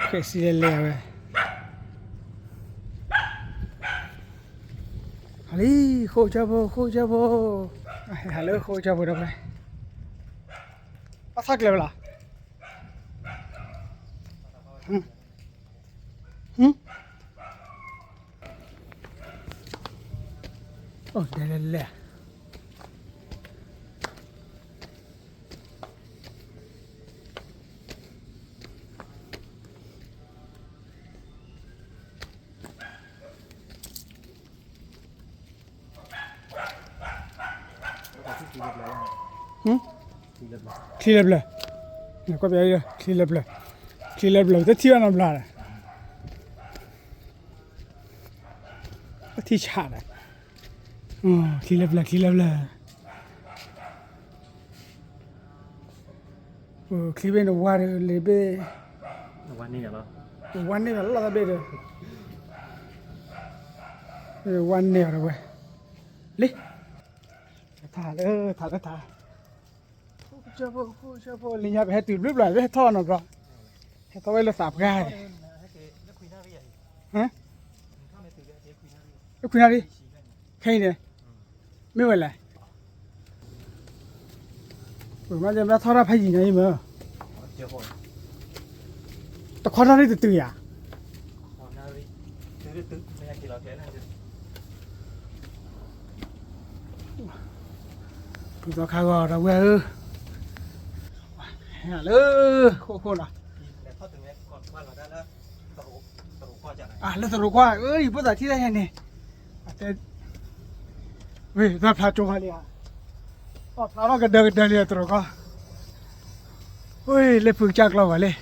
แค่สีเหลืองเลยฮัลโหลโคจับฮัลโหลโคจับได้ไหมสักเลเวลโอ้เดี๋ยวเลยคลีเลบเลยเนี่ยก็ไปเลยคลีเลบเลยจะที่ว่าน้ำลายที่ชาร์ดคลีเลบเลยคลีเบนวาร์เลเบวันนี้เหรอวันนี้เราจะไปเลยวันนี้เราไปเลยถ่ายเจ้าพ่อลิงยาไปให้ตื่นรีบเลยไปให้ท่อนหน่อยก่อนให้ท่อไว้เราสับง่ายฮะแล้วคุยนาดิใครเนี่ยไม่ไหวเลยมันจะมาท่อรับให้ยิงไงมั้งแต่ข้อนั้นได้ตื่นอ่ะตัวข้าวเราเว้ยเลยโคตรอ่ะแล้วสรุปว่าเอ้ยภาษาที่ได้ยังไงแต่เว้ยน่าพลาดจังเลยอ่ะพลาดเราก็เดินเลยตัวก็เฮ้ยเล็บฝึกจากเราเลย